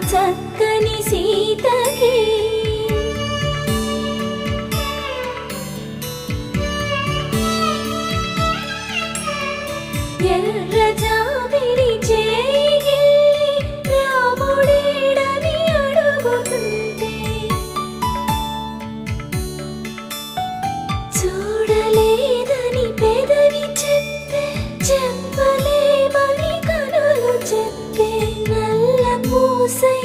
చక్కని సీతకి ఎర్ర జాబిలి చేయి రాముడేడని అడుగుతుంటే చూడలేదని పెదవి చెప్పే చెప్పలేమని కనులు చెప్పే నల్ల పూసై